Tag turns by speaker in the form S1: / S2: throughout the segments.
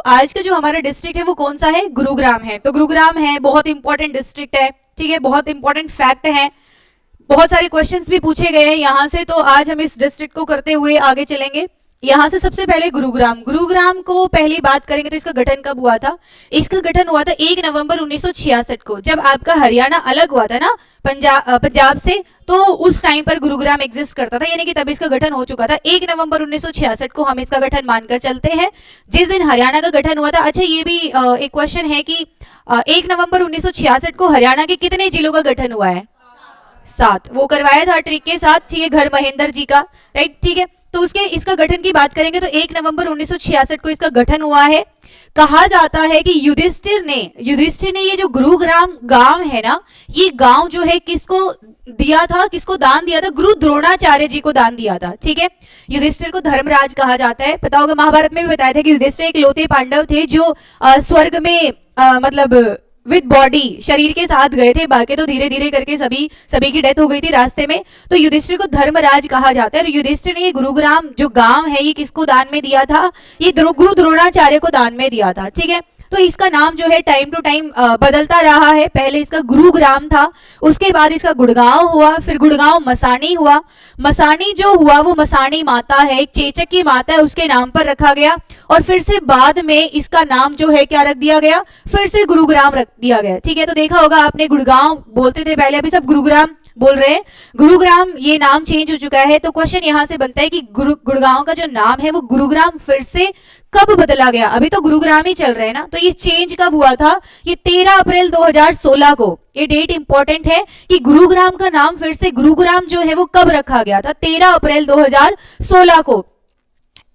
S1: आज का जो हमारा डिस्ट्रिक्ट है वो कौन सा है? गुरुग्राम है। तो गुरुग्राम है, बहुत इंपॉर्टेंट डिस्ट्रिक्ट है, ठीक है, बहुत इंपॉर्टेंट फैक्ट है, बहुत सारे क्वेश्चंस भी पूछे गए हैं यहाँ से। तो आज हम इस डिस्ट्रिक्ट को करते हुए आगे चलेंगे। यहाँ से सबसे पहले गुरुग्राम को पहली बात करेंगे तो इसका गठन कब हुआ था? इसका गठन हुआ था 1 नवंबर 1966 को, जब आपका हरियाणा अलग हुआ था ना पंजाब से, तो उस टाइम पर गुरुग्राम एग्जिस्ट करता था, यानी कि तब इसका गठन हो चुका था। 1 नवंबर 1966 को हम इसका गठन मानकर चलते हैं, जिस दिन हरियाणा का गठन हुआ था। अच्छा, ये भी एक क्वेश्चन है कि 1 नवंबर 1966 को हरियाणा के कितने जिलों का गठन हुआ है? 7। वो करवाया था ट्रिक के साथ, ठीक है, घर महेंद्र जी का, राइट, ठीक है। तो उसके इसका गठन की बात करेंगे तो 1 नवंबर 1966 को इसका गठन हुआ है। कहा जाता है कि युधिष्ठिर ने ये जो गुरुग्राम गांव है ना, ये गांव जो है किसको दिया था, किसको दान दिया था? गुरु द्रोणाचार्य जी को दान दिया था, ठीक है। युधिष्ठिर को धर्मराज कहा जाता है। पता होगा महाभारत में भी बताया था कि युधिष्ठिर एक लौते पांडव थे जो स्वर्ग में मतलब विद बॉडी, शरीर के साथ गए थे, बाकी तो धीरे धीरे करके सभी की डेथ हो गई थी रास्ते में। तो युधिष्ठिर को धर्मराज कहा जाता है। और युधिष्ठिर ने ये गुरुग्राम जो गांव है ये किसको दान में दिया था? ये गुरु द्रोणाचार्य को दान में दिया था, ठीक है। तो इसका नाम जो है टाइम टू टाइम बदलता रहा है। पहले इसका गुरुग्राम था, उसके बाद इसका गुड़गांव हुआ, फिर गुड़गांव मसानी हुआ। मसानी जो हुआ वो मसानी माता है, एक चेचक की माता है, उसके नाम पर रखा गया। और फिर से बाद में इसका नाम जो है क्या रख दिया गया? फिर से गुरुग्राम रख दिया गया, ठीक है। तो देखा होगा आपने, गुड़गांव बोलते थे पहले, अभी सब गुरुग्राम बोल रहे हैं। गुरुग्राम ये नाम चेंज हो चुका है। तो क्वेश्चन यहां से बनता है कि गुड़गांव का जो नाम है वो गुरुग्राम फिर से कब बदला गया? अभी तो गुरुग्राम ही चल रहे हैं ना, तो ये चेंज कब हुआ था? ये 13 अप्रैल 2016 को, ये डेट इंपॉर्टेंट है कि गुरुग्राम का नाम फिर से गुरुग्राम जो है वो कब रखा गया था? 13 अप्रैल 2016 को।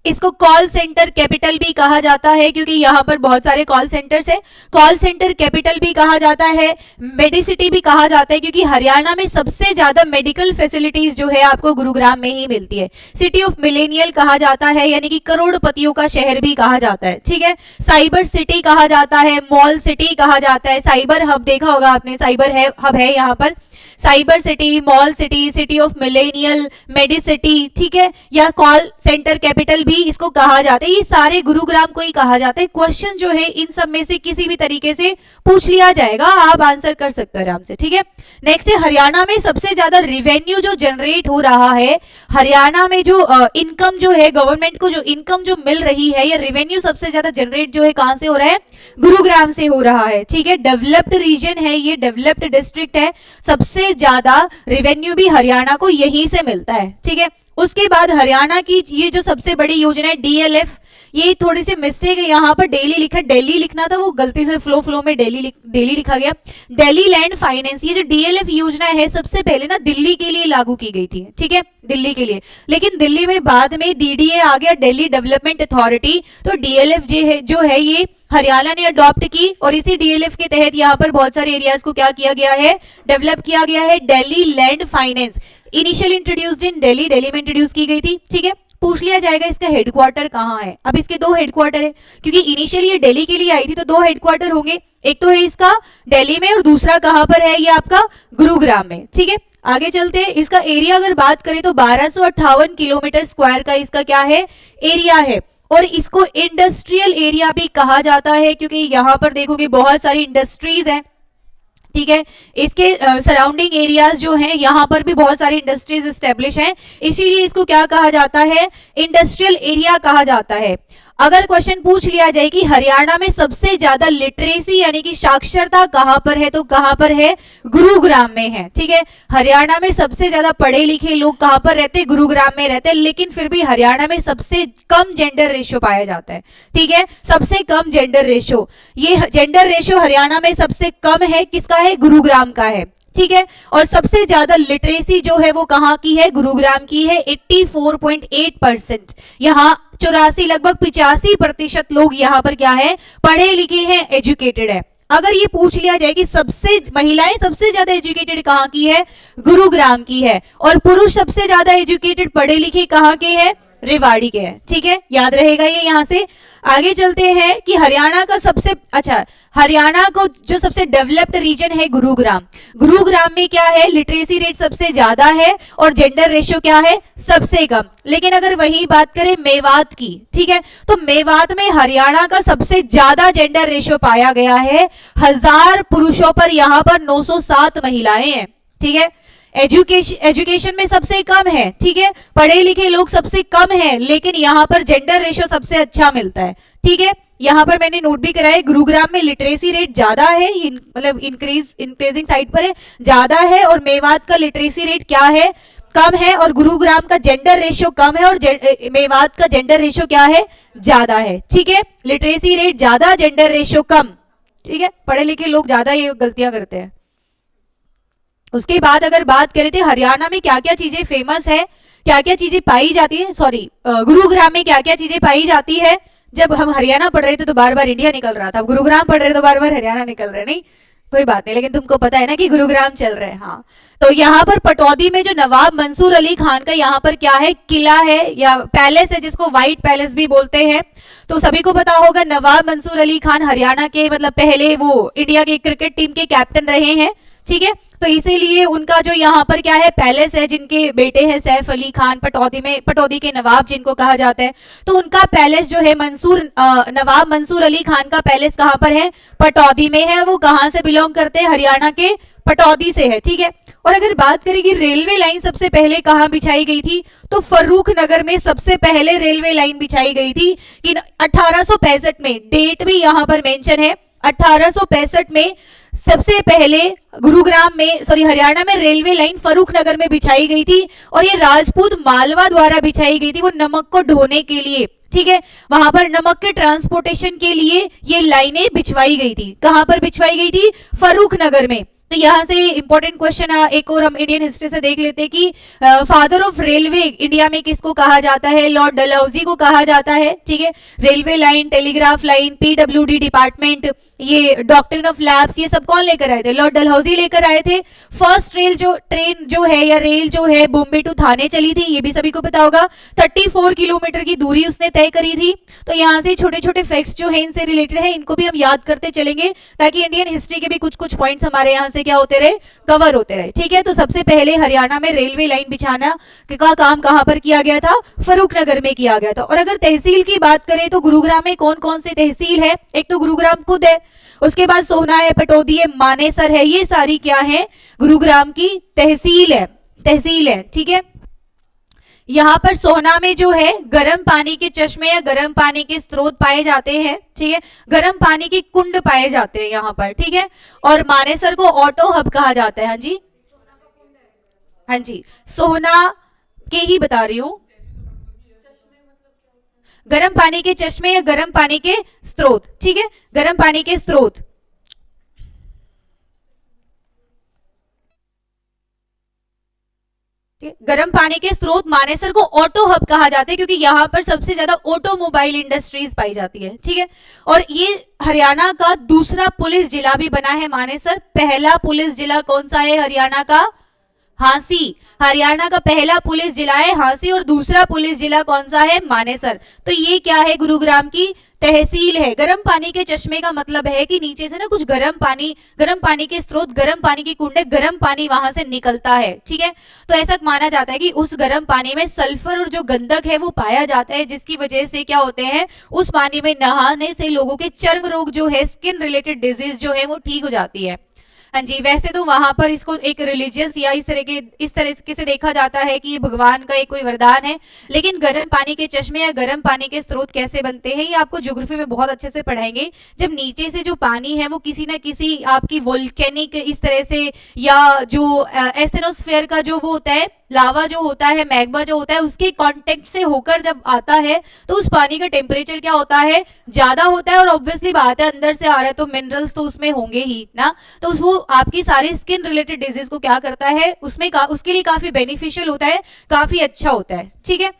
S1: इसको कॉल सेंटर कैपिटल भी कहा जाता है, क्योंकि यहाँ पर बहुत सारे कॉल सेंटर्स हैं। कॉल सेंटर कैपिटल भी कहा जाता है, मेडिसिटी भी कहा जाता है, क्योंकि हरियाणा में सबसे ज्यादा मेडिकल फैसिलिटीज जो है आपको गुरुग्राम में ही मिलती है। सिटी ऑफ मिलेनियल कहा जाता है, यानी कि करोड़पतियों का शहर भी कहा जाता है, ठीक है। साइबर सिटी कहा जाता है, मॉल सिटी कहा जाता है, साइबर हब देखा होगा आपने, साइबर हब है यहाँ पर। Cyber city, mall city, city of millennial, Medicity, ठीक है, या कॉल सेंटर कैपिटल भी इसको कहा जाता है। ये सारे गुरुग्राम को ही कहा जाता है। क्वेश्चन जो है इन सब में से किसी भी तरीके से पूछ लिया जाएगा, आप आंसर कर सकते हो आराम से, ठीक है। नेक्स्ट है, हरियाणा में सबसे ज्यादा रिवेन्यू जो जनरेट हो रहा है, हरियाणा में जो इनकम जो है, गवर्नमेंट को जो इनकम जो मिल रही है, या रेवेन्यू सबसे ज्यादा जनरेट जो है कहां से हो रहा है? गुरुग्राम से हो रहा है, ठीक है। डेवलप्ड रीजन है, ये डेवलप्ड डिस्ट्रिक्ट है, सबसे ज्यादा रेवेन्यू भी हरियाणा को यहीं से मिलता है, ठीक है। उसके बाद हरियाणा की ये जो सबसे बड़ी योजना है DLF, ये थोड़ी सी मिस्टेक है यहाँ पर, दिल्ली लिखना था, वो गलती से फ्लो में दिल्ली लिखा गया। दिल्ली लैंड फाइनेंस, ये जो DLF योजना है सबसे पहले ना दिल्ली के लिए लागू की गई थी, ठीक है, दिल्ली के लिए। लेकिन दिल्ली में बाद में DDA आ गया, दिल्ली डेवलपमेंट अथॉरिटी। तो DLF जो है ये हरियाणा ने अडॉप्ट की, और इसी DLF के तहत यहाँ पर बहुत सारे एरियाज को क्या किया गया है? डेवलप किया गया है। Delhi land finance initial introduced in Delhi में इंट्रोड्यूस की गई थी, ठीक है। पूछ लिया जाएगा इसका हेडक्वार्टर कहाँ है? अब इसके 2 हेडक्वार्टर है, क्योंकि इनिशियली ये दिल्ली के लिए आई थी, तो 2 हेडक्वार्टर होंगे। एक तो है इसका दिल्ली में, और दूसरा कहां पर है? ये आपका गुरुग्राम में, ठीक है। आगे चलते हैं। इसका एरिया अगर बात करें तो 1258 किलोमीटर स्क्वायर का इसका क्या है? एरिया है। और इसको इंडस्ट्रियल एरिया भी कहा जाता है, क्योंकि यहाँ पर देखोगे बहुत सारी इंडस्ट्रीज हैं, ठीक है। इसके सराउंडिंग एरियाज जो हैं, यहाँ पर भी बहुत सारी इंडस्ट्रीज एस्टेब्लिश हैं, इसीलिए इसको क्या कहा जाता है? इंडस्ट्रियल एरिया कहा जाता है। अगर क्वेश्चन पूछ लिया जाए कि हरियाणा में सबसे ज्यादा लिटरेसी यानी कि साक्षरता कहां पर है, तो कहां पर है? गुरुग्राम में है, ठीक है। हरियाणा में सबसे ज्यादा पढ़े लिखे लोग कहां पर रहते? गुरुग्राम में रहते हैं। लेकिन फिर भी हरियाणा में सबसे कम जेंडर रेशियो पाया जाता है, ठीक है, सबसे कम जेंडर रेशियो। ये जेंडर रेशियो हरियाणा में सबसे कम है, किसका है? गुरुग्राम का है, ठीक है। और सबसे ज्यादा लिटरेसी जो है वो कहां की है? गुरुग्राम की है, 84.8%। यहाँ 84 लगभग 85% लोग यहाँ पर क्या है? पढ़े लिखे हैं, एजुकेटेड है। अगर ये पूछ लिया जाए कि महिलाएं सबसे ज्यादा एजुकेटेड कहाँ की है? गुरुग्राम की है। और पुरुष सबसे ज्यादा एजुकेटेड पढ़े लिखे कहाँ के हैं? रेवाड़ी के है, ठीक है, याद रहेगा ये। यहाँ से आगे चलते हैं कि हरियाणा का सबसे अच्छा, हरियाणा को जो सबसे डेवलप्ड रीजन है गुरुग्राम, गुरुग्राम में क्या है, लिटरेसी रेट सबसे ज्यादा है और जेंडर रेशियो क्या है, सबसे कम। लेकिन अगर वही बात करें मेवात की, ठीक है, तो मेवात में हरियाणा का सबसे ज्यादा जेंडर रेशियो पाया गया है। 1000 पुरुषों पर यहाँ पर 907 महिलाएं हैं, ठीक है। एजुकेशन में सबसे कम है, ठीक है, पढ़े लिखे लोग सबसे कम है, लेकिन यहाँ पर जेंडर रेशियो सबसे अच्छा मिलता है, ठीक है। यहाँ पर मैंने नोट भी कराया, गुरुग्राम में लिटरेसी रेट ज्यादा है, मतलब इंक्रीजिंग साइड पर है, ज्यादा है, और मेवात का लिटरेसी रेट क्या है, कम है, और गुरुग्राम का जेंडर रेशियो कम है, और मेवात का जेंडर रेशियो क्या है, ज्यादा है, ठीक है। लिटरेसी रेट ज्यादा, जेंडर रेशियो कम, ठीक है, पढ़े लिखे लोग ज्यादा ये गलतियां करते हैं। उसके बाद अगर बात करें तो हरियाणा में क्या क्या चीजें फेमस है, क्या क्या चीजें पाई जाती है, सॉरी गुरुग्राम में क्या क्या चीजें पाई जाती है। जब हम हरियाणा पढ़ रहे थे तो बार बार इंडिया निकल रहा था, गुरुग्राम पढ़ रहे तो बार बार हरियाणा निकल रहे, नहीं कोई बात नहीं, लेकिन तुमको पता है ना कि गुरुग्राम चल रहे हैं। हाँ, तो यहाँ पर पटौदी में जो नवाब मंसूर अली खान का यहाँ पर क्या है, किला है या पैलेस है, जिसको व्हाइट पैलेस भी बोलते हैं। तो सभी को पता होगा नवाब मंसूर अली खान हरियाणा के, मतलब पहले वो इंडिया के क्रिकेट टीम के कैप्टन रहे हैं, ठीक है। तो इसीलिए उनका जो यहाँ पर क्या है, पैलेस है, जिनके बेटे हैं सैफ अली खान, पटौदी के नवाब जिनको कहा जाता है, तो उनका पैलेस जो है नवाब मंसूर अली खान का पैलेस कहाँ पर है, पटौदी में है। वो कहाँ से बिलोंग करते हैं, हरियाणा के पटौदी से है, ठीक है। और अगर बात करें कि रेलवे लाइन सबसे पहले कहाँ बिछाई गई थी, तो फर्रुख नगर में सबसे पहले रेलवे लाइन बिछाई गई थी कि 1865 में, डेट भी यहाँ पर मेंशन है, 1865 में सबसे पहले हरियाणा में रेलवे लाइन फर्रुख नगर में बिछाई गई थी, और ये राजपूत मालवा द्वारा बिछाई गई थी, वो नमक को ढोने के लिए, ठीक है, वहां पर नमक के ट्रांसपोर्टेशन के लिए ये लाइनें बिछवाई गई थी। कहां पर बिछवाई गई थी, फर्रुख नगर में। तो यहाँ से इंपॉर्टेंट क्वेश्चन एक और हम इंडियन हिस्ट्री से देख लेते हैं कि फादर ऑफ रेलवे इंडिया में किसको कहा जाता है, लॉर्ड डलहौजी को कहा जाता है, ठीक है। Railway line, telegraph line, PWD department, ये डॉक्ट्रिन ऑफ लैब्स, ये सब कौन लेकर आए थे, लॉर्ड डलहौजी लेकर आए थे। फर्स्ट ट्रेन जो है या रेल जो है बॉम्बे टू थाने चली थी, ये भी सभी को पता होगा, 34 किलोमीटर की दूरी उसने तय करी थी। तो यहाँ से छोटे छोटे फैक्ट्स जो है इनसे रिलेटेड है, इनको भी हम याद करते चलेंगे, ताकि इंडियन हिस्ट्री के भी कुछ कुछ पॉइंट्स हमारे यहाँ क्या होते रहे, कवर होते रहे, ठीक है। तो सबसे पहले हरियाणा में रेलवे लाइन बिछाना का काम कहां पर किया गया था, फर्रुख नगर में किया गया था। और अगर तहसील की बात करें तो गुरुग्राम में कौन कौन सी तहसील है, एक तो गुरुग्राम खुद है, उसके बाद सोहना है, पटौदी है, मानेसर है, ये सारी क्या है, गुरुग्राम की तहसील है, ठीक है। यहाँ पर सोहना में जो है गर्म पानी के चश्मे या गर्म पानी के स्रोत पाए जाते हैं, ठीक है, गर्म पानी के कुंड पाए जाते हैं यहाँ पर, ठीक है। और मानेसर को ऑटो हब कहा जाता है, हाँ जी, हाँ जी, सोहना के ही बता रही हूँ, गर्म पानी के चश्मे या गर्म पानी के स्रोत, ठीक है, गर्म पानी के स्रोत। गर्म पानी के स्रोत मानेसर को ऑटो हब कहा जाता है, क्योंकि यहाँ पर सबसे ज्यादा ऑटोमोबाइल इंडस्ट्रीज पाई जाती है, ठीक है। और ये हरियाणा का दूसरा पुलिस जिला भी बना है मानेसर। पहला पुलिस जिला कौन सा है हरियाणा का, हांसी। हरियाणा का पहला पुलिस जिला है हांसी, और दूसरा पुलिस जिला कौन सा है, मानेसर। तो ये क्या है, गुरुग्राम की तहसील है। गर्म पानी के चश्मे का मतलब है कि नीचे से ना कुछ गर्म पानी के स्रोत, गर्म पानी की कुंडे, गर्म पानी वहां से निकलता है, ठीक है। तो ऐसा माना जाता है कि उस गर्म पानी में सल्फर और जो गंधक है वो पाया जाता है, जिसकी वजह से क्या होते हैं, उस पानी में नहाने से लोगों के चर्म रोग जो है, स्किन रिलेटेड डिजीज जो है वो ठीक हो जाती है। हाँ जी, वैसे तो वहां पर इसको एक रिलीजियस या इस तरह से देखा जाता है कि ये भगवान का एक कोई वरदान है। लेकिन गर्म पानी के चश्मे या गर्म पानी के स्रोत कैसे बनते हैं, ये आपको ज्योग्राफी में बहुत अच्छे से पढ़ाएंगे। जब नीचे से जो पानी है वो किसी ना किसी आपकी वोल्केनिक इस तरह से, या जो एस्टेनोस्फेयर का जो वो होता है, लावा जो होता है, मैग्मा जो होता है, उसके कांटेक्ट से होकर जब आता है तो उस पानी का टेम्परेचर क्या होता है, ज्यादा होता है। और ऑब्वियसली बात है, अंदर से आ रहा है तो मिनरल्स तो उसमें होंगे ही ना, तो वो आपकी सारी स्किन रिलेटेड डिजीज को क्या करता है, उसके लिए काफी बेनिफिशियल होता है, काफी अच्छा होता है, ठीक है।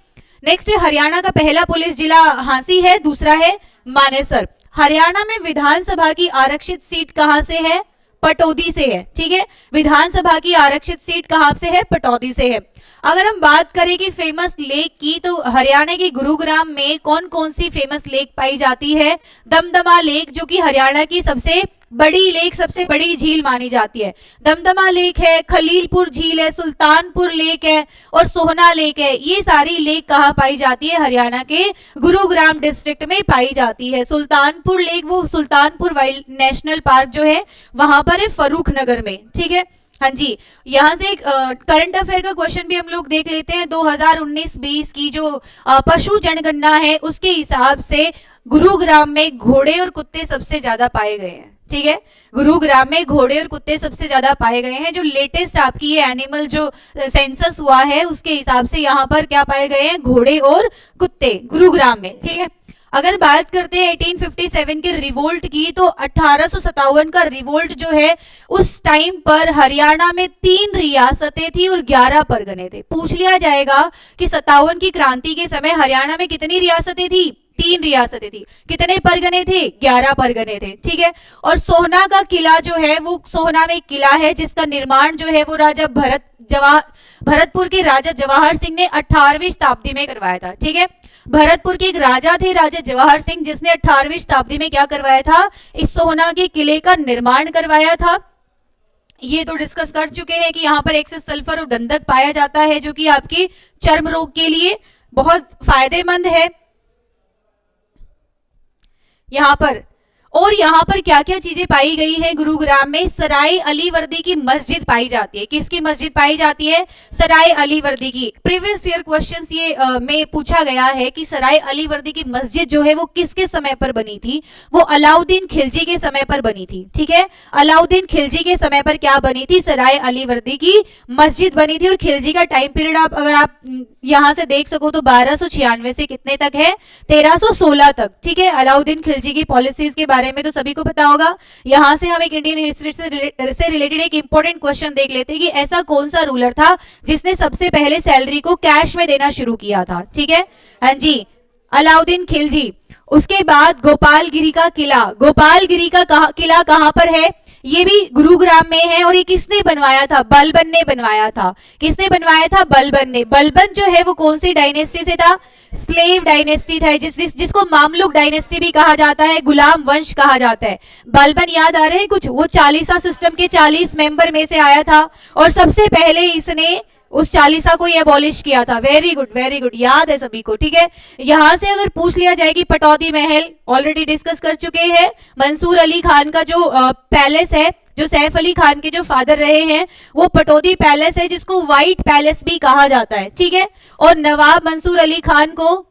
S1: नेक्स्ट, हरियाणा का पहला पुलिस जिला हांसी है, दूसरा है मानेसर। हरियाणा में विधानसभा की आरक्षित सीट कहां से है, पटौदी से है, ठीक है। विधानसभा की आरक्षित सीट कहां से है, पटौदी से है। अगर हम बात करें कि फेमस लेक की, तो हरियाणा के गुरुग्राम में कौन कौन सी फेमस लेक पाई जाती है? दमदमा लेक, जो कि हरियाणा की सबसे बड़ी लेक, सबसे बड़ी झील मानी जाती है। दमदमा लेक है, खलीलपुर झील है, सुल्तानपुर लेक है और सोहना लेक है। ये सारी लेक कहाँ पाई जाती है? हरियाणा के गुरुग्राम डिस्ट्रिक्ट में पाई जाती है। सुल्तानपुर लेक, वो सुल्तानपुर वाइल्ड नेशनल पार्क जो है वहां पर है, फर्रुख नगर में। ठीक है, हाँ जी। यहाँ से एक करंट अफेयर का क्वेश्चन भी हम लोग देख लेते हैं। 2019-20 की जो पशु जनगणना है उसके हिसाब से गुरुग्राम में घोड़े और कुत्ते सबसे ज्यादा पाए गए हैं। ठीक है, गुरुग्राम में घोड़े और कुत्ते सबसे ज्यादा पाए गए हैं। जो लेटेस्ट आपकी ये एनिमल जो सेंसस हुआ है उसके हिसाब से यहाँ पर क्या पाए गए हैं? घोड़े और कुत्ते गुरुग्राम में। ठीक है, अगर बात करते हैं 1857 के रिवोल्ट की, तो 1857 का रिवोल्ट जो है उस टाइम पर हरियाणा में 3 रियासतें थी और 11 परगने थे। पूछ लिया जाएगा कि 57 की क्रांति के समय हरियाणा में कितनी रियासतें थी? 3 रियासतें थी। कितने परगने थे? 11 परगने थे। ठीक है, और सोहना का किला जो है, वो सोहना में एक किला है जिसका निर्माण जो है वो राजा भरतपुर के राजा जवाहर सिंह ने 18वीं शताब्दी में करवाया था। ठीक है, भरतपुर के एक राजा थे, राजा जवाहर सिंह, जिसने 18वीं शताब्दी में क्या करवाया था? इस सोहना के किले का निर्माण करवाया था। ये तो डिस्कस कर चुके हैं कि यहाँ पर एक्सेस सल्फर और गंधक पाया जाता है जो कि आपके चर्म रोग के लिए बहुत फायदेमंद है। यहाँ पर और यहाँ पर क्या क्या चीजें पाई गई है? गुरुग्राम में सराय अली वर्दी की मस्जिद पाई जाती है। किसकी मस्जिद पाई जाती है? सराय अली वर्दी की। प्रीवियस ईयर क्वेश्चंस ये में पूछा गया है कि सराय अली वर्दी की मस्जिद जो है वो किसके समय पर बनी थी? वो अलाउद्दीन खिलजी के समय पर बनी थी। ठीक है, अलाउद्दीन खिलजी के समय पर क्या बनी थी? सराय अली वर्दी की मस्जिद बनी थी। और खिलजी का टाइम पीरियड अगर आप यहाँ से देख सको तो 1296 से कितने तक है? 1316 तक। ठीक है, अलाउद्दीन खिलजी की पॉलिसीज के बारे में तो सभी को पता होगा। यहां से हम एक इंडियन हिस्ट्री से रिलेटेड एक इंपॉर्टेंट क्वेश्चन देख लेते हैं कि ऐसा कौन सा रूलर था जिसने सबसे पहले सैलरी को कैश में देना शुरू किया था? ठीक है, हाँ जी, अलाउद्दीन खिलजी। उसके बाद गोपालगिरी का किला, गोपालगिरी का किला कहां पर है? ये भी गुरुग्राम में है। और ये किसने बनवाया था? बलबन ने बनवाया था। किसने बनवाया था? बलबन ने। बलबन जो है वो कौन सी डायनेस्टी से था? स्लेव डायनेस्टी था, जिसको मामलुक डायनेस्टी भी कहा जाता है, गुलाम वंश कहा जाता है। बलबन याद आ रहे हैं कुछ? वो 40सा सिस्टम के 40 मेंबर में से आया था और सबसे पहले इसने उस 40सा को ये अबॉलिश किया था। वेरी गुड, याद है सभी को। ठीक है, यहां से अगर पूछ लिया जाए कि पटौदी महल, ऑलरेडी डिस्कस कर चुके हैं। मंसूर अली खान का जो पैलेस है, जो सैफ अली खान के जो फादर रहे हैं, वो पटौदी पैलेस है जिसको व्हाइट पैलेस भी कहा जाता है। ठीक है, और नवाब मंसूर अली खान को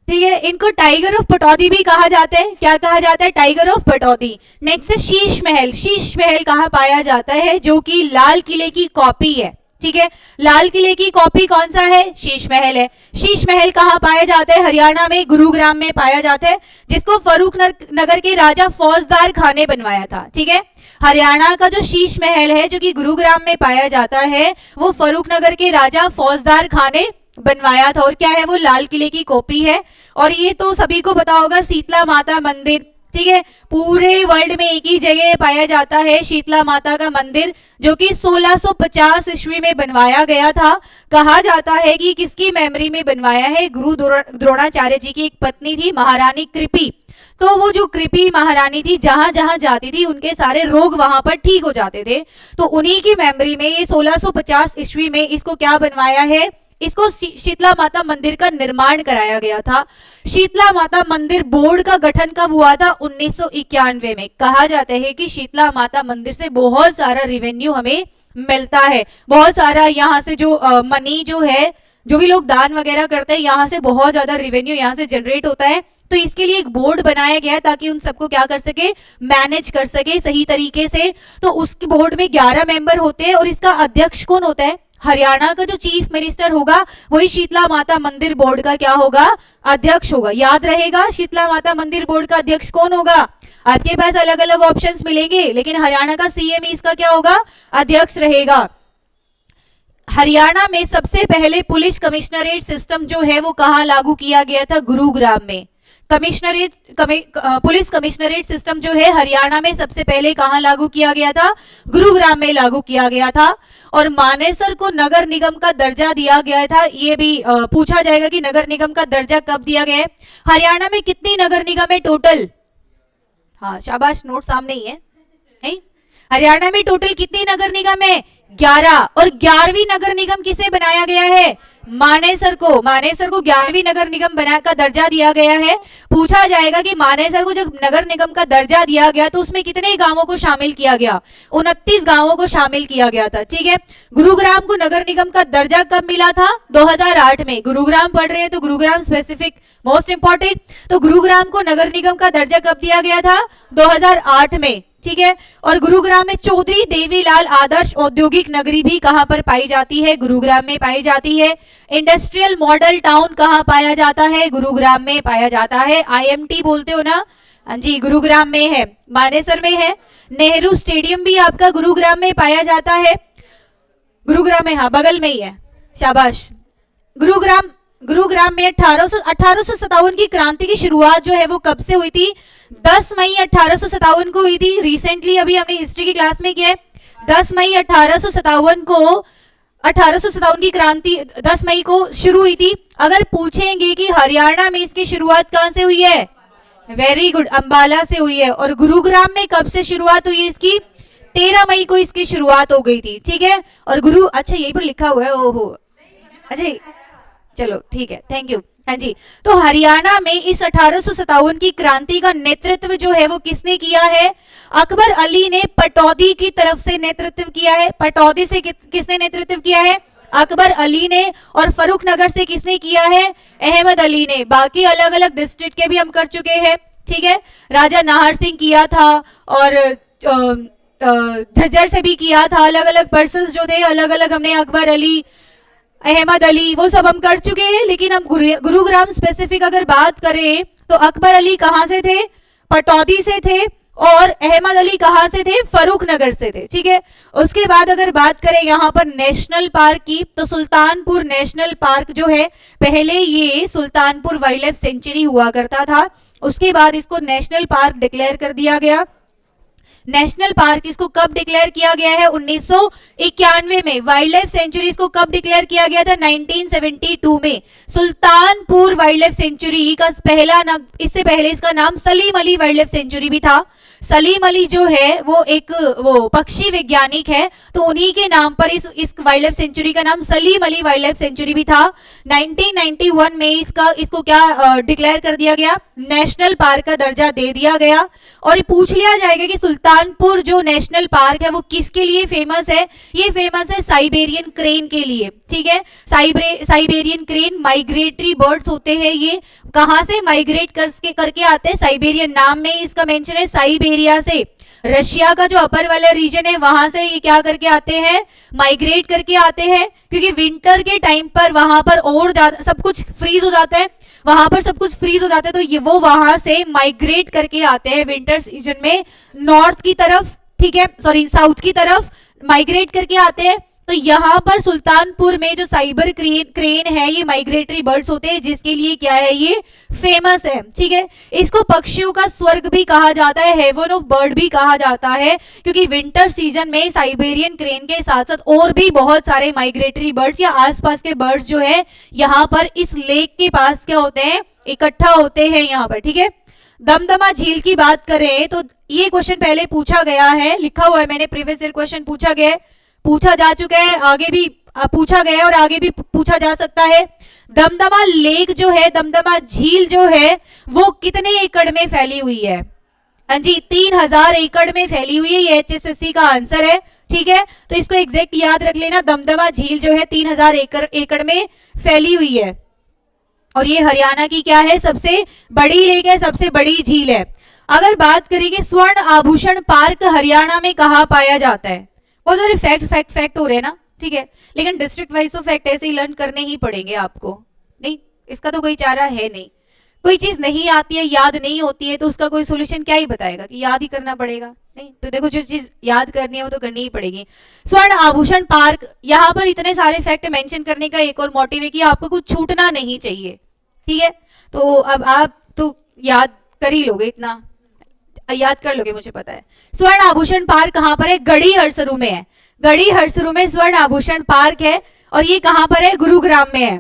S1: ठीक है, इनको टाइगर ऑफ पटौदी भी कहा जाता है। क्या कहा जाता है? Tiger of Pataudi. नेक्स्ट है शीश महल। शीश महल कहाँ पाया जाता है? जो कि लाल किले की कॉपी है। ठीक है, लाल किले की कॉपी कौन सा है? शीश महल है। शीश महल कहाँ पाया जाता है? हरियाणा में गुरुग्राम में पाया जाता है, जिसको फर्रुख नगर के राजा फौजदार खान ने बनवाया था। ठीक है, हरियाणा का जो शीश महल है जो कि गुरुग्राम में पाया जाता है, वो फर्रुख नगर के राजा फौजदार खान ने बनवाया था। और क्या है? वो लाल किले की कॉपी है। और ये तो सभी को पता होगा, शीतला माता मंदिर। ठीक है, पूरे वर्ल्ड में एक ही जगह पाया जाता है शीतला माता का मंदिर, जो कि 1650 ईस्वी में बनवाया गया था। कहा जाता है कि किसकी मेमोरी में बनवाया है? गुरु द्रोणाचार्य जी की एक पत्नी थी, महारानी कृपी। तो वो जो कृपी महारानी थी, जहां जहां जाती थी उनके सारे रोग वहां पर ठीक हो जाते थे। तो उन्हीं की मेमोरी में ये 1650 ईस्वी में इसको क्या बनवाया है? इसको शीतला माता मंदिर का निर्माण कराया गया था। शीतला माता मंदिर बोर्ड का गठन कब हुआ था? 1991 में। कहा जाता है कि शीतला माता मंदिर से बहुत सारा रेवेन्यू हमें मिलता है। बहुत सारा यहाँ से जो मनी जो है, जो भी लोग दान वगैरह करते हैं, यहाँ से बहुत ज्यादा रेवेन्यू यहाँ से जनरेट होता है। तो इसके लिए एक बोर्ड बनाया गया है ताकि उन सबको क्या कर सके? मैनेज कर सके सही तरीके से। तो उस बोर्ड में 11 मेंबर होते हैं और इसका अध्यक्ष कौन होता है? हरियाणा का जो चीफ मिनिस्टर होगा वही शीतला माता मंदिर बोर्ड का क्या होगा? अध्यक्ष होगा। याद रहेगा, शीतला माता मंदिर बोर्ड का अध्यक्ष कौन होगा? आपके पास अलग अलग ऑप्शंस मिलेंगे, लेकिन हरियाणा का सीएम इसका क्या होगा? अध्यक्ष रहेगा। हरियाणा में सबसे पहले पुलिस कमिश्नरेट सिस्टम जो है वो कहाँ लागू किया गया था? गुरुग्राम में। पुलिस कमिश्नरेट सिस्टम जो है हरियाणा में सबसे पहले कहाँ लागू किया गया था? गुरुग्राम में लागू किया गया था। और मानेसर को नगर निगम का दर्जा दिया गया था। ये भी पूछा जाएगा कि नगर निगम का दर्जा कब दिया गया है। हरियाणा में कितनी नगर निगम है टोटल? हाँ शाबाश, नोट सामने ही है नहीं? हरियाणा में टोटल कितनी नगर निगम है? 11। और 11वीं नगर निगम किसे बनाया गया है? मानेसर को। मानेसर को 11वीं नगर निगम बना का दर्जा दिया गया है। पूछा जाएगा कि मानेसर को जब नगर निगम का दर्जा दिया गया तो उसमें कितने गांवों को शामिल किया गया? 29 गांवों को शामिल किया गया था। ठीक है। गुरुग्राम को नगर निगम का दर्जा कब मिला था? 2008 में। गुरुग्राम पढ़ रहे हैं तो गुरुग्राम स्पेसिफिक मोस्ट इंपॉर्टेंट। तो गुरुग्राम को नगर निगम का दर्जा कब दिया गया था? 2008 में। ठीक है। और गुरुग्राम में चौधरी देवीलाल आदर्श औद्योगिक नगरी भी कहां पर पाई जाती है? गुरुग्राम में पाई जाती है। इंडस्ट्रियल मॉडल टाउन कहां पाया जाता है? गुरुग्राम में पाया जाता है। IMT बोलते हो ना? हाँ जी, गुरुग्राम में है, मानेसर में है। नेहरू स्टेडियम भी आपका गुरुग्राम में पाया जाता है। गुरुग्राम में, हाँ बगल में ही है, शाबाश। गुरुग्राम में 1857 की क्रांति की शुरुआत जो है वो कब से हुई थी? 10 मई 1857 को हुई थी। रिसेंटली अभी हमने हिस्ट्री की क्लास में किया है। 10 मई 1857 को 1857 की क्रांति 10 मई को शुरू हुई थी। अगर पूछेंगे कि हरियाणा में इसकी शुरुआत कहां से हुई है? वेरी गुड, अंबाला से हुई है। और गुरुग्राम में कब से शुरुआत हुई है इसकी? 13 मई को इसकी शुरुआत हो गई थी। ठीक है। और अच्छा यही पर लिखा हुआ है, ओहो अच्छा चलो ठीक है, थैंक यू। हाँ जी, तो हरियाणा में इस 1857 की क्रांति का नेतृत्व जो है वो किसने किया है? अकबर अली ने पटौदी की तरफ से नेतृत्व किया है। पटौदी से किसने नेतृत्व किया है? अकबर अली ने। और फर्रुखनगर से किसने किया है? अहमद अली ने। बाकी अलग अलग डिस्ट्रिक्ट के भी हम कर चुके हैं। ठीक है। राजा नाहर सिंह किया था और झज्जर से भी किया था। अलग अलग पर्सन्स जो थे, अलग अलग हमने अकबर अली, अहमद अली, वो सब हम कर चुके हैं। लेकिन हम गुरुग्राम स्पेसिफिक अगर बात करें तो अकबर अली कहां से थे? पटौदी से थे। और अहमद अली कहां से थे? फर्रुखनगर से थे। ठीक है। उसके बाद अगर बात करें यहाँ पर नेशनल पार्क की, तो सुल्तानपुर नेशनल पार्क जो है, पहले ये सुल्तानपुर वाइल्ड लाइफ सेंचुरी हुआ करता था। उसके बाद इसको नेशनल पार्क डिक्लेयर कर दिया गया। नेशनल पार्क इसको कब डिक्लेयर किया गया है? 1991 में। वाइल्ड लाइफ सेंचुरी इसको कब डिक्लेयर किया गया था? 1972 में। सुल्तानपुर वाइल्ड लाइफ सेंचुरी का पहला नाम, इससे पहले इसका नाम Salim Ali wild life sanctuary भी था। सलीम अली जो है वो पक्षी वैज्ञानिक है, तो उन्हीं के नाम पर इस वाइल्ड लाइफ सेंचुरी का नाम Salim Ali wild life sanctuary भी था। 1991 में इसको क्या डिक्लेयर कर दिया गया? नेशनल पार्क का दर्जा दे दिया गया। और पूछ लिया जाएगा कि सुल्तानपुर जो नेशनल पार्क है वो किसके लिए फेमस है? ये फेमस है साइबेरियन क्रेन के लिए। ठीक है। साइबेरियन क्रेन माइग्रेटरी बर्ड्स होते हैं। ये कहां से माइग्रेट करके आते हैं? साइबेरियन, नाम में इसका मेंशन है साइबेरिया से। रशिया का जो अपर वाला रीजन है वहां से ये क्या करके आते हैं? माइग्रेट करके आते हैं। क्योंकि विंटर के टाइम पर वहां पर और ज्यादा सब कुछ फ्रीज हो जाता है, वहां पर सब कुछ फ्रीज हो जाता है, तो ये वो वहां से माइग्रेट करके आते हैं विंटर सीजन में नॉर्थ की तरफ। ठीक है, सॉरी साउथ की तरफ माइग्रेट करके आते हैं। तो यहाँ पर सुल्तानपुर में जो साइबर क्रेन है, ये माइग्रेटरी बर्ड्स होते हैं, जिसके लिए क्या है? ये फेमस है। ठीक है। इसको पक्षियों का स्वर्ग भी कहा जाता है, हेवन ऑफ बर्ड भी कहा जाता है, क्योंकि विंटर सीजन में साइबेरियन क्रेन के साथ साथ और भी बहुत सारे माइग्रेटरी बर्ड्स या आसपास के बर्ड्स जो है यहाँ पर इस लेक के पास क्या होते हैं? इकट्ठा होते हैं यहाँ पर। ठीक है। दमदमा झील की बात करें तो ये क्वेश्चन पहले पूछा गया है, लिखा हुआ है मैंने, प्रीवियस ईयर क्वेश्चन पूछा जा चुका है, आगे भी पूछा गया है और आगे भी पूछा जा सकता है। दमदमा लेक जो है, दमदमा झील जो है, वो कितने एकड़ में फैली हुई है? हाँ जी, 3000 एकड़ में फैली हुई है। ये HSSC का आंसर है। ठीक है। तो इसको एग्जैक्ट याद रख लेना, दमदमा झील जो है 3000 एकड़ में फैली हुई है। और ये हरियाणा की क्या है? सबसे बड़ी लेक है, सबसे बड़ी झील है। अगर बात करेंगे स्वर्ण आभूषण पार्क हरियाणा में कहाँ पाया जाता है? बहुत सारे फैक्ट हो रहे हैं ना। ठीक है। लेकिन डिस्ट्रिक्ट वाइज तो फैक्ट ऐसे ही लर्न करने ही पड़ेंगे आपको, नहीं इसका तो कोई चारा है नहीं। कोई चीज नहीं आती है, याद नहीं होती है, तो उसका कोई सोल्यूशन क्या ही बताएगा कि याद ही करना पड़ेगा? नहीं, तो देखो जो चीज याद करनी है वो तो करनी ही पड़ेगी। स्वर्ण आभूषण पार्क, यहाँ पर इतने सारे फैक्ट मेंशन करने का एक और मोटिव है कि आपको कुछ छूटना नहीं चाहिए, ठीक है? तो अब आप तो याद कर ही लोगे, इतना याद कर लोगे मुझे पता है। स्वर्ण आभूषण पार्क कहाँ पर है? गढ़ी हरसरू में है। गढ़ी हरसरू में स्वर्ण आभूषण पार्क है और ये कहाँ पर है? गुरुग्राम में है।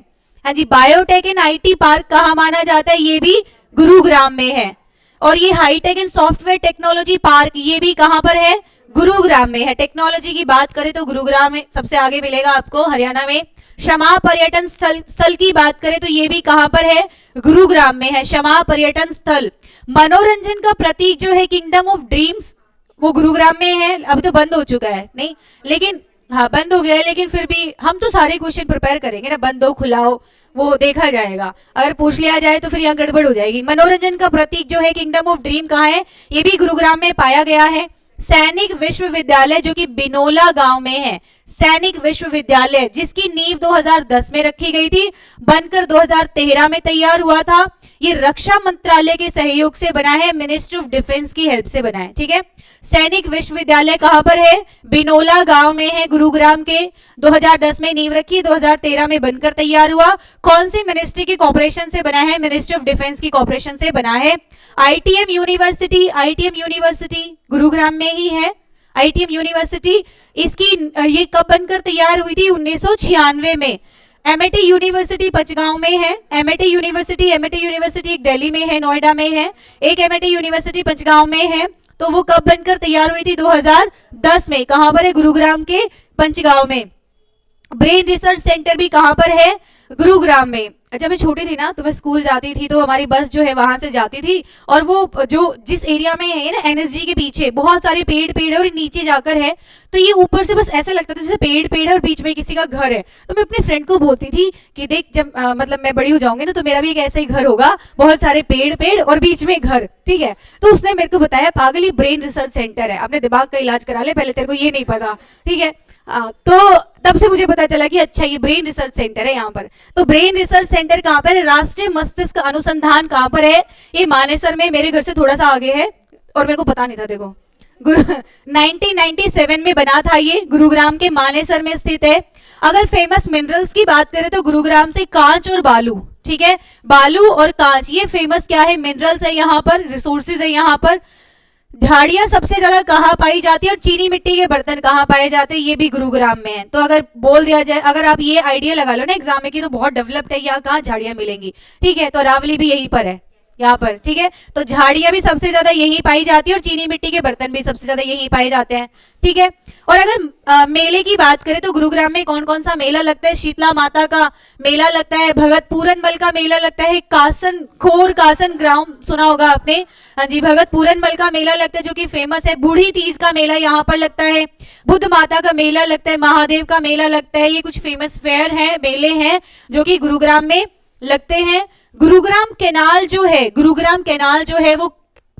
S1: हाँ जी, बायोटेक एंड आईटी पार्क कहाँ माना जाता है? ये भी गुरुग्राम में है। और ये hitech and software technology park, ये भी कहाँ पर है? गुरुग्राम में है। टेक्नोलॉजी की बात करें तो गुरुग्राम में सबसे आगे मिलेगा आपको, हरियाणा में। क्षमा पर्यटन स्थल की बात करें तो ये भी कहां पर है? गुरुग्राम में है, क्षमा पर्यटन स्थल। मनोरंजन का प्रतीक जो है किंगडम ऑफ ड्रीम्स, वो गुरुग्राम में है। अब तो बंद हो चुका है, नहीं लेकिन हाँ बंद हो गया है, लेकिन फिर भी हम तो सारे क्वेश्चन प्रिपेयर करेंगे ना, बंद हो खुला हो वो देखा जाएगा। अगर पूछ लिया जाए तो फिर यहाँ गड़बड़ हो जाएगी। मनोरंजन का प्रतीक जो है किंगडम ऑफ ड्रीम कहाँ है? ये भी गुरुग्राम में पाया गया है। सैनिक विश्वविद्यालय जो कि बिनोला गांव में है, सैनिक विश्वविद्यालय जिसकी नींव 2010 में रखी गई थी, बनकर 2013 में तैयार हुआ था। ये रक्षा मंत्रालय के सहयोग से बना है, मिनिस्ट्री ऑफ डिफेंस की हेल्प से बना है, ठीक है। सैनिक विश्वविद्यालय कहां पर है? बिनोला गांव में है, गुरुग्राम के। 2010 में नींव रखी, 2013 में बनकर तैयार हुआ। कौन सी मिनिस्ट्री की कॉर्पोरेशन से बना है? मिनिस्ट्री ऑफ डिफेंस की कॉर्पोरेशन से बना है। ITM university, ITM university Gurugram में ही है। आईटीएम यूनिवर्सिटी इसकी ये कब बनकर तैयार हुई थी? 1996 में। एमआईटी यूनिवर्सिटी पंचगांव में है। एमआईटी यूनिवर्सिटी एक दिल्ली में है, नोएडा में है। एक एमआईटी यूनिवर्सिटी पंचगांव में है। तो वो कब बनकर तैयार हुई थी? 2010 में। कहां पर है? गुरुग्राम के पंचगांव में। ब्रेन रिसर्च सेंटर भी कहां पर है? गुरुग्राम में। जब मैं छोटी थी ना तो मैं स्कूल जाती थी तो हमारी बस जो है वहां से जाती थी, और वो जो जिस एरिया में है ना, एनएसजी के पीछे बहुत सारे पेड़ है और नीचे जाकर है, तो ये ऊपर से बस ऐसा लगता था जैसे पेड़ है और बीच में किसी का घर है। तो मैं अपने फ्रेंड को बोलती थी कि देख जब मतलब मैं बड़ी हो जाऊंगी ना तो मेरा भी एक ऐसा ही घर होगा, बहुत सारे पेड़ और बीच में घर, ठीक है। तो उसने मेरे को बताया पागल ये ब्रेन रिसर्च सेंटर है, अपने दिमाग का इलाज करा ले, पहले तेरे को ये नहीं पता, ठीक है। तो तब से मुझे पता चला कि अच्छा ये ब्रेन रिसर्च सेंटर है यहाँ पर। तो ब्रेन रिसर्च सेंटर कहाँ पर है? राष्ट्रीय मस्तिष्क अनुसंधान कहाँ पर है? ये मानेसर में, मेरे घर से थोड़ा सा आगे है और मेरे को पता नहीं था। देखो 1997 में बना था ये, गुरुग्राम के मानेसर में स्थित है। अगर फेमस मिनरल्स की बात करें तो गुरुग्राम से कांच और बालू, ठीक है, बालू और कांच ये फेमस क्या है? मिनरल्स है यहाँ पर, रिसोर्सेज है यहाँ पर। झाड़ियां सबसे ज्यादा कहाँ पाई जाती है और चीनी मिट्टी के बर्तन कहाँ पाए जाते हैं? ये भी गुरुग्राम में है। तो अगर बोल दिया जाए, अगर आप ये आइडिया लगा लो ना एग्जाम में कि तो बहुत डेवलप्ड है, यहाँ कहाँ झाड़ियां मिलेंगी, ठीक है, तो अरावली भी यहीं पर है, यहाँ पर, ठीक है। तो झाड़ियां भी सबसे ज्यादा यहीं पाई जाती है और चीनी मिट्टी के बर्तन भी सबसे ज्यादा यहीं पाए जाते हैं, ठीक है। और अगर मेले की बात करें तो गुरुग्राम में कौन कौन सा मेला लगता है? शीतला माता का मेला लगता है, भगत पूरनमल का मेला लगता है, कासन ग्राम सुना होगा आपने, हाँ जी, भगत पूरनमल का मेला लगता है जो कि फेमस है। बूढ़ी तीज का मेला यहाँ पर लगता है, बुद्ध माता का मेला लगता है, महादेव का मेला लगता है। ये कुछ फेमस फेयर है, मेले हैं जो कि गुरुग्राम में लगते हैं। गुरुग्राम कैनाल जो है वो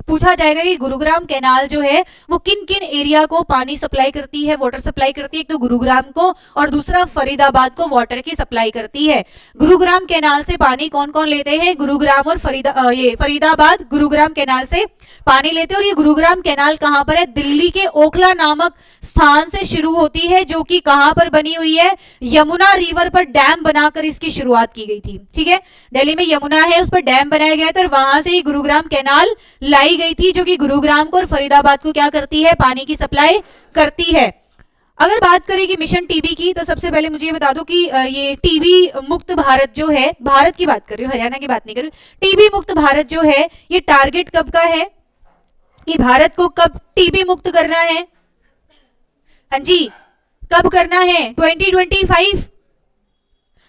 S1: पूछा जाएगा कि गुरुग्राम कैनाल जो है वो किन किन एरिया को पानी सप्लाई करती है, वाटर सप्लाई करती है? एक तो गुरुग्राम को और दूसरा फरीदाबाद को वाटर की सप्लाई करती है। गुरुग्राम कैनाल से पानी कौन कौन लेते हैं? गुरुग्राम और फरीदाबाद गुरुग्राम कैनाल से पानी लेते हैं। और ये गुरुग्राम कैनाल कहां पर है? दिल्ली के ओखला नामक स्थान से शुरू होती है, जो कि कहां पर बनी हुई है? यमुना रिवर पर डैम बनाकर इसकी शुरुआत की गई थी, ठीक है। दिल्ली में यमुना है, उस पर डैम बनाया गया था और वहां से ही गुरुग्राम कैनाल लाई गई थी, जो कि गुरुग्राम को और फरीदाबाद को क्या करती है? पानी की सप्लाई करती है। अगर बात करें कि मिशन टीबी की, तो सबसे पहले मुझे ये बता दो कि ये टीबी मुक्त भारत जो है, भारत की बात कर रही हूँ, हरियाणा की बात नहीं कर रही हूँ। टीबी मुक्त भारत जो है ये टारगेट कब का है कि भारत को कब टीबी मुक्त करना है? हाँ जी, कब करना है? 2025।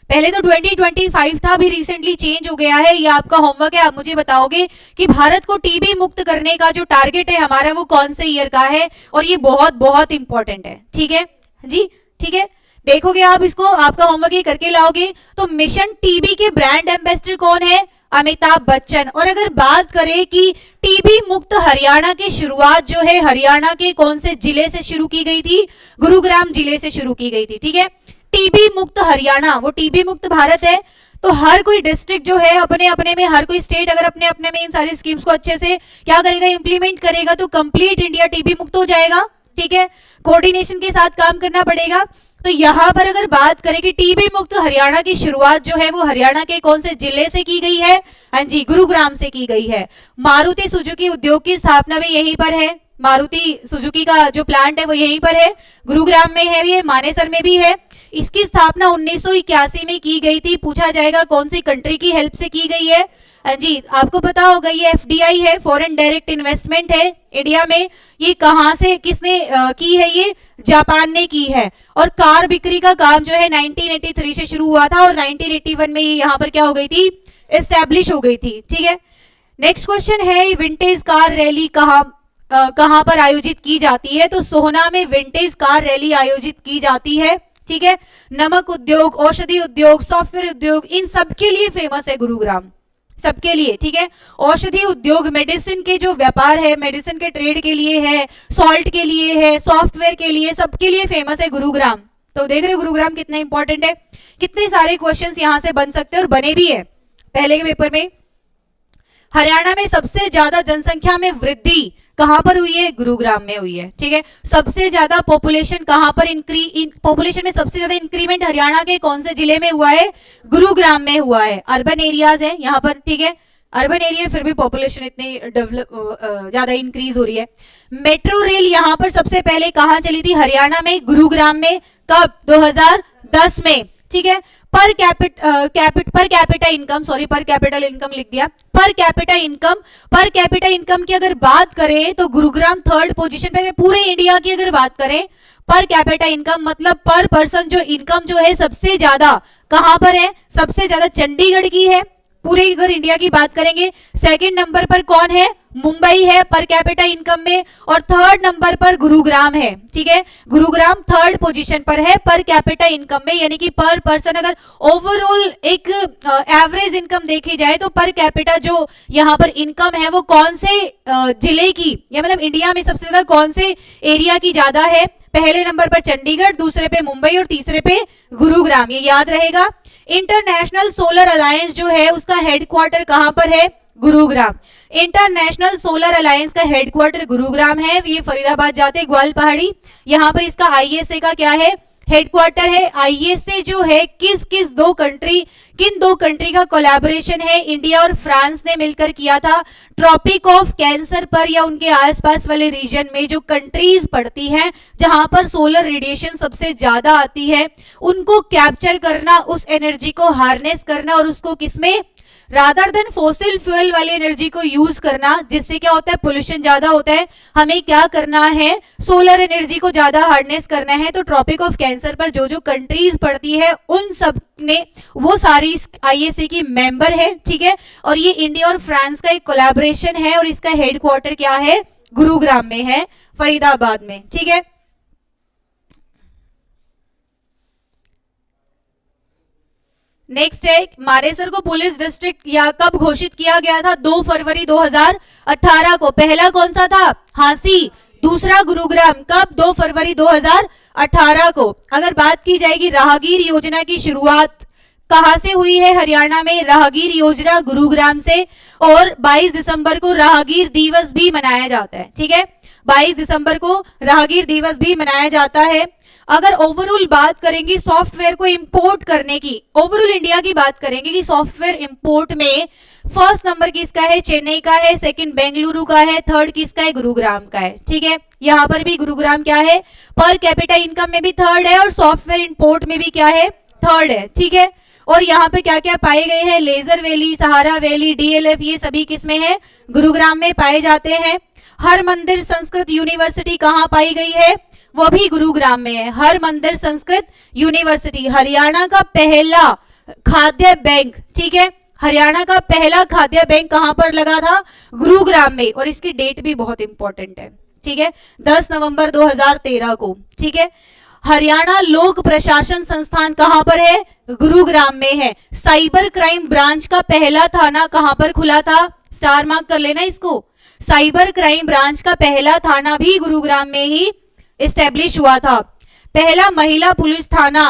S1: पहले तो 2025 था, अभी रिसेंटली चेंज हो गया है। ये आपका होमवर्क है, आप मुझे बताओगे कि भारत को टीबी मुक्त करने का जो टारगेट है हमारा वो कौन से ईयर का है, और ये बहुत बहुत इंपॉर्टेंट है, ठीक है जी, ठीक है। देखोगे आप इसको, आपका होमवर्क ये करके लाओगे। तो मिशन टीबी के ब्रांड एम्बेसडर कौन है? अमिताभ बच्चन। और अगर बात करें कि टीबी मुक्त हरियाणा की शुरुआत जो है हरियाणा के कौन से जिले से शुरू की गई थी? गुरुग्राम जिले से शुरू की गई थी, ठीक है। टीबी मुक्त हरियाणा, वो टीबी मुक्त भारत है तो हर कोई डिस्ट्रिक्ट जो है अपने अपने में, हर कोई स्टेट अगर अपने अपने में इन सारी स्कीम्स को अच्छे से क्या करेगा, इंप्लीमेंट करेगा, तो कंप्लीट इंडिया टीबी मुक्त हो जाएगा। ठीक है, कोऑर्डिनेशन के साथ काम करना पड़ेगा। तो यहाँ पर अगर बात करें कि टीबी मुक्त हरियाणा की शुरुआत जो है वो हरियाणा के कौन से जिले से की गई है? हाँ जी, गुरुग्राम से की गई है। मारुति सुजुकी उद्योग की स्थापना भी यहीं पर है। मारुति सुजुकी का जो प्लांट है वो यहीं पर है, गुरुग्राम में है, ये मानेसर में भी है। इसकी स्थापना 1981 में की गई थी। पूछा जाएगा कौन सी कंट्री की हेल्प से की गई है? जी, आपको पता होगा ये एफडीआई है, फॉरेन डायरेक्ट इन्वेस्टमेंट है इंडिया में। ये कहां से, किसने की है? ये जापान ने की है। और कार बिक्री का काम जो है 1983 से शुरू हुआ था और 1981 में ये यहाँ पर क्या हो गई थी? एस्टैब्लिश हो गई थी। ठीक है, नेक्स्ट क्वेश्चन है विंटेज कार रैली कहां पर आयोजित की जाती है? तो सोहना में विंटेज कार रैली आयोजित की जाती है। ठीक है, नमक उद्योग, औषधि उद्योग, सॉफ्टवेयर उद्योग, इन सबके लिए फेमस है गुरुग्राम, सबके लिए। ठीक है, औषधि उद्योग, मेडिसिन के जो व्यापार है, मेडिसिन के ट्रेड के लिए है, सॉल्ट के लिए है, सॉफ्टवेयर के लिए, सबके लिए फेमस है गुरुग्राम। तो देख रहे हो गुरुग्राम कितना इंपॉर्टेंट है। कितने सारे क्वेश्चंस यहां से बन सकते हैं और बने भी है पहले के पेपर में। हरियाणा में सबसे ज्यादा जनसंख्या में वृद्धि कहां पर हुई है? गुरुग्राम में हुई है। ठीक है, सबसे ज्यादा पॉपुलेशन कहां पर पॉपुलेशन में सबसे ज्यादा इंक्रीमेंट हरियाणा के कौन से जिले में हुआ है? गुरुग्राम में हुआ है। अर्बन एरियाज है यहाँ पर। ठीक है, अर्बन एरिया फिर भी पॉपुलेशन इतनी ज्यादा इंक्रीज हो रही है। मेट्रो रेल यहाँ पर सबसे पहले कहां चली थी? हरियाणा में, गुरुग्राम में। कब? 2010 में। ठीक है, पर कैपिटा इनकम लिख दिया। पर कैपिटा इनकम की अगर बात करें तो गुरुग्राम थर्ड पोजीशन पे। पूरे इंडिया की अगर बात करें पर कैपिटा इनकम मतलब पर पर्सन जो इनकम जो है सबसे ज्यादा कहां पर है? सबसे ज्यादा चंडीगढ़ की है। पूरे अगर इंडिया की बात करेंगे, सेकंड नंबर पर कौन है? मुंबई है पर कैपिटा इनकम में, और थर्ड नंबर पर गुरुग्राम है। ठीक है, गुरुग्राम थर्ड पोजीशन पर है पर कैपिटा इनकम में, यानी कि पर पर्सन अगर ओवरऑल एक एवरेज इनकम देखी जाए तो पर कैपिटा जो यहाँ पर इनकम है वो कौन से जिले की, या मतलब इंडिया में सबसे ज्यादा कौन से एरिया की ज्यादा है? पहले नंबर पर चंडीगढ़, दूसरे पे मुंबई और तीसरे पे गुरुग्राम। ये याद रहेगा। इंटरनेशनल सोलर अलायंस जो है उसका हेडक्वार्टर कहां पर है? गुरुग्राम। इंटरनेशनल सोलर अलायंस का हेडक्वार्टर गुरुग्राम है। ये फरीदाबाद जाते ग्वाल पहाड़ी, यहाँ पर इसका आईएसए का क्या है? हेडक्वार्टर है। आईएसए जो है किन दो कंट्री का कोलैबोरेशन है? इंडिया और फ्रांस ने मिलकर किया था। ट्रॉपिक ऑफ कैंसर पर या उनके आसपास वाले रीजन में जो कंट्रीज पड़ती हैं जहां पर सोलर रेडिएशन सबसे ज्यादा आती है, उनको कैप्चर करना, उस एनर्जी को हार्नेस करना और उसको किसमें, रादर देन फॉसिल फ्यूल वाली एनर्जी को यूज करना, जिससे क्या होता है? पोल्यूशन ज्यादा होता है। हमें क्या करना है? सोलर एनर्जी को ज्यादा हार्नेस करना है। तो ट्रॉपिक ऑफ कैंसर पर जो जो कंट्रीज पड़ती है उन सब ने, वो सारी आईएसए की मेंबर है। ठीक है, और ये इंडिया और फ्रांस का एक कोलैबोरेशन है और इसका हेडक्वार्टर क्या है? गुरुग्राम में है, फरीदाबाद में। ठीक है, नेक्स्ट है मानेसर को पुलिस डिस्ट्रिक्ट या कब घोषित किया गया था? 2 फरवरी 2018 को। पहला कौन सा था? हांसी, दूसरा गुरुग्राम। कब? 2 फरवरी 2018 को। अगर बात की जाएगी राहगीर योजना की शुरुआत कहां से हुई है? हरियाणा में। राहगीर योजना गुरुग्राम से। और 22 दिसंबर को राहगीर दिवस भी मनाया जाता है। ठीक है, 22 दिसंबर को राहगीर दिवस भी मनाया जाता है। अगर ओवरऑल बात करेंगे सॉफ्टवेयर को इंपोर्ट करने की, ओवरऑल इंडिया की बात करेंगे कि सॉफ्टवेयर इंपोर्ट में फर्स्ट नंबर किसका है? चेन्नई का है, सेकंड बेंगलुरु का है, थर्ड किसका है? गुरुग्राम का है। ठीक है, यहाँ पर भी गुरुग्राम क्या है? पर कैपिटा इनकम में भी थर्ड है और सॉफ्टवेयर इंपोर्ट में भी क्या है? थर्ड है। ठीक है, और यहाँ पर क्या क्या पाए गए हैं? लेजर वैली, सहारा वैली, डीएलएफ, ये सभी किसमें है? गुरुग्राम में पाए जाते हैं। हरमंदिर संस्कृत यूनिवर्सिटी कहाँ पाई गई है? वो भी गुरुग्राम में है। हरमंदिर संस्कृत यूनिवर्सिटी हरियाणा का पहला खाद्य बैंक। ठीक है, हरियाणा का पहला खाद्य बैंक कहां पर लगा था? गुरुग्राम में। और इसकी डेट भी बहुत इंपॉर्टेंट है। ठीक है, 10 नवंबर 2013 को। ठीक है, हरियाणा लोक प्रशासन संस्थान कहां पर है? गुरुग्राम में है। साइबर क्राइम ब्रांच का पहला थाना कहां पर खुला था? स्टार मार्क कर लेना इसको। साइबर क्राइम ब्रांच का पहला थाना भी गुरुग्राम में ही एस्टेब्लिश हुआ था। पहला महिला पुलिस थाना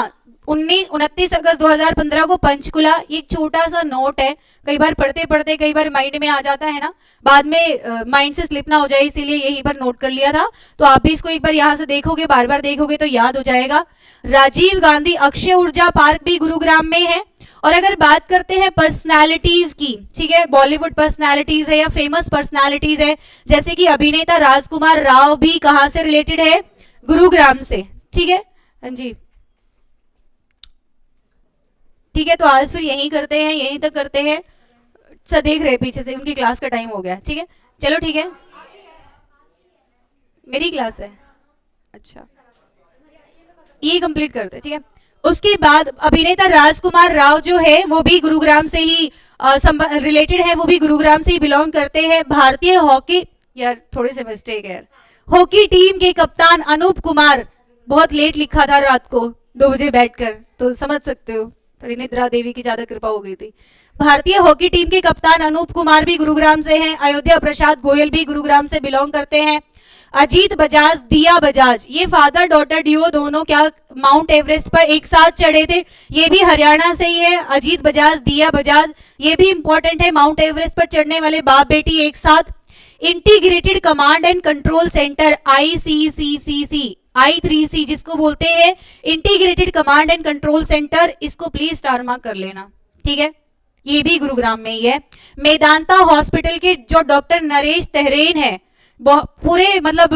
S1: 29 अगस्त 2015 को पंचकुला। ये एक छोटा सा नोट है, कई बार पढ़ते पढ़ते कई बार माइंड में आ जाता है ना, बाद में माइंड से स्लिप ना हो जाए, इसीलिए यहीं पर नोट कर लिया था। तो आप भी इसको एक बार यहाँ से देखोगे, बार बार देखोगे तो याद हो जाएगा। राजीव गांधी अक्षय ऊर्जा पार्क भी गुरुग्राम में है। और अगर बात करते हैं पर्सनालिटीज की, ठीक है, बॉलीवुड पर्सनालिटीज है या फेमस पर्सनालिटीज है, जैसे कि अभिनेता राजकुमार राव भी कहां से रिलेटेड है? गुरुग्राम से। ठीक है, हाँ जी, ठीक है। तो आज फिर यहीं करते हैं, यहीं तक करते हैं। सर देख रहे पीछे से, उनकी क्लास का टाइम हो गया। ठीक है, चलो ठीक है, मेरी क्लास है। अच्छा, ये कंप्लीट करते, ठीक है। उसके बाद अभिनेता राजकुमार राव जो है वो भी गुरुग्राम से ही रिलेटेड है, वो भी गुरुग्राम से ही बिलोंग करते हैं। भारतीय हॉकी, यार थोड़े से मिस्टेक है, हॉकी टीम के कप्तान अनूप कुमार, बहुत लेट लिखा था रात को 2 बजे बैठकर, तो समझ सकते हो, थोड़ी निद्रा देवी की ज्यादा कृपा हो गई थी। भारतीय हॉकी टीम के कप्तान अनूप कुमार भी गुरुग्राम से हैं। अयोध्या प्रसाद गोयल भी गुरुग्राम से बिलोंग करते हैं। अजीत बजाज, दिया बजाज, ये फादर डॉटर डियो दोनों क्या माउंट एवरेस्ट पर एक साथ चढ़े थे, ये भी हरियाणा से ही है। अजीत बजाज, दिया बजाज, ये भी इंपॉर्टेंट है, माउंट एवरेस्ट पर चढ़ने वाले बाप बेटी एक साथ। Integrated command and control centre ICCCC, I3C जिसको बोलते हैं, integrated command and control centre, इसको प्लीज स्टार मार्क कर लेना, ठीक है, ये भी गुरुग्राम में ही है। मेदांता हॉस्पिटल के जो डॉक्टर नरेश तहरेन है, पूरे मतलब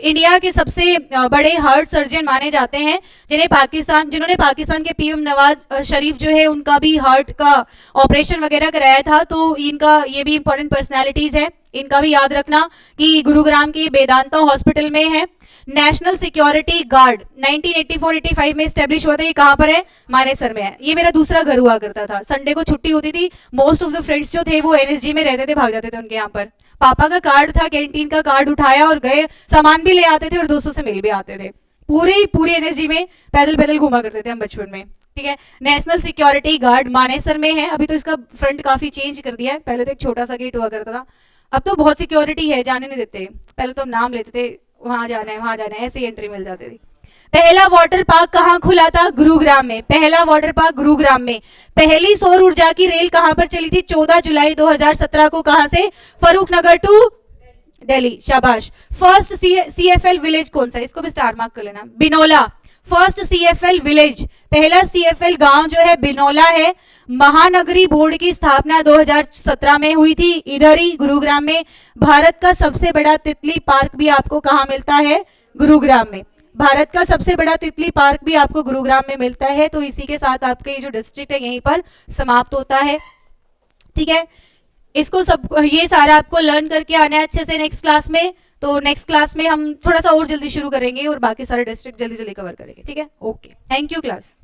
S1: इंडिया के सबसे बड़े हार्ट सर्जन माने जाते हैं, जिन्होंने पाकिस्तान के PM नवाज शरीफ जो है उनका भी हार्ट का ऑपरेशन वगैरह कराया था। तो इनका ये भी इंपॉर्टेंट पर्सनालिटीज है, इनका भी याद रखना कि गुरुग्राम के वेदांता हॉस्पिटल में है। नेशनल सिक्योरिटी गार्ड 1984-85 में स्टेब्लिश हुआ था, ये कहां पर है? मानेसर में है। ये मेरा दूसरा घर हुआ करता था, संडे को छुट्टी होती थी, मोस्ट ऑफ द फ्रेंड्स जो थे वो NSG में रहते थे, भाग जाते थे उनके यहाँ पर। पापा का कार्ड था, कैंटीन का कार्ड उठाया और गए, सामान भी ले आते थे और दोस्तों से मिल भी आते थे। पूरे NSG में पैदल पैदल घूमा करते थे हम बचपन में, ठीक है। नेशनल सिक्योरिटी गार्ड मानेसर में है। अभी तो इसका फ्रंट काफी चेंज कर दिया है, पहले तो एक छोटा सा गेट हुआ करता था, अब तो बहुत सिक्योरिटी है, जाने नहीं देते। पहले तो हम नाम लेते थे, वहां जाना है वहां जाना है, ऐसे ही एंट्री मिल जाती थी। पहला वाटर पार्क कहां खुला था? गुरुग्राम में। पहला वाटर पार्क गुरुग्राम में। पहली सौर ऊर्जा की रेल कहां पर चली थी? 14 जुलाई 2017 को। कहां से? फरूखनगर टू दिल्ली। शाबाश। फर्स्ट CFL विलेज कौन सा? इसको भी स्टार मार्क कर लेना, बिनोला। फर्स्ट CFL विलेज, पहला CFL गांव जो है बिनोला है। महानगरी बोर्ड की स्थापना 2017 में हुई थी, इधर ही गुरुग्राम में। भारत का सबसे बड़ा तितली पार्क भी आपको कहां मिलता है? गुरुग्राम में। भारत का सबसे बड़ा तितली पार्क भी आपको गुरुग्राम में मिलता है। तो इसी के साथ आपके ये जो डिस्ट्रिक्ट है यहीं पर समाप्त होता है, ठीक है। इसको सब ये सारा आपको लर्न करके आना है अच्छे से नेक्स्ट क्लास में। तो नेक्स्ट क्लास में हम थोड़ा सा और जल्दी शुरू करेंगे और बाकी सारे डिस्ट्रिक्ट जल्दी जल्दी कवर करेंगे, ठीक है। Okay, thank you class.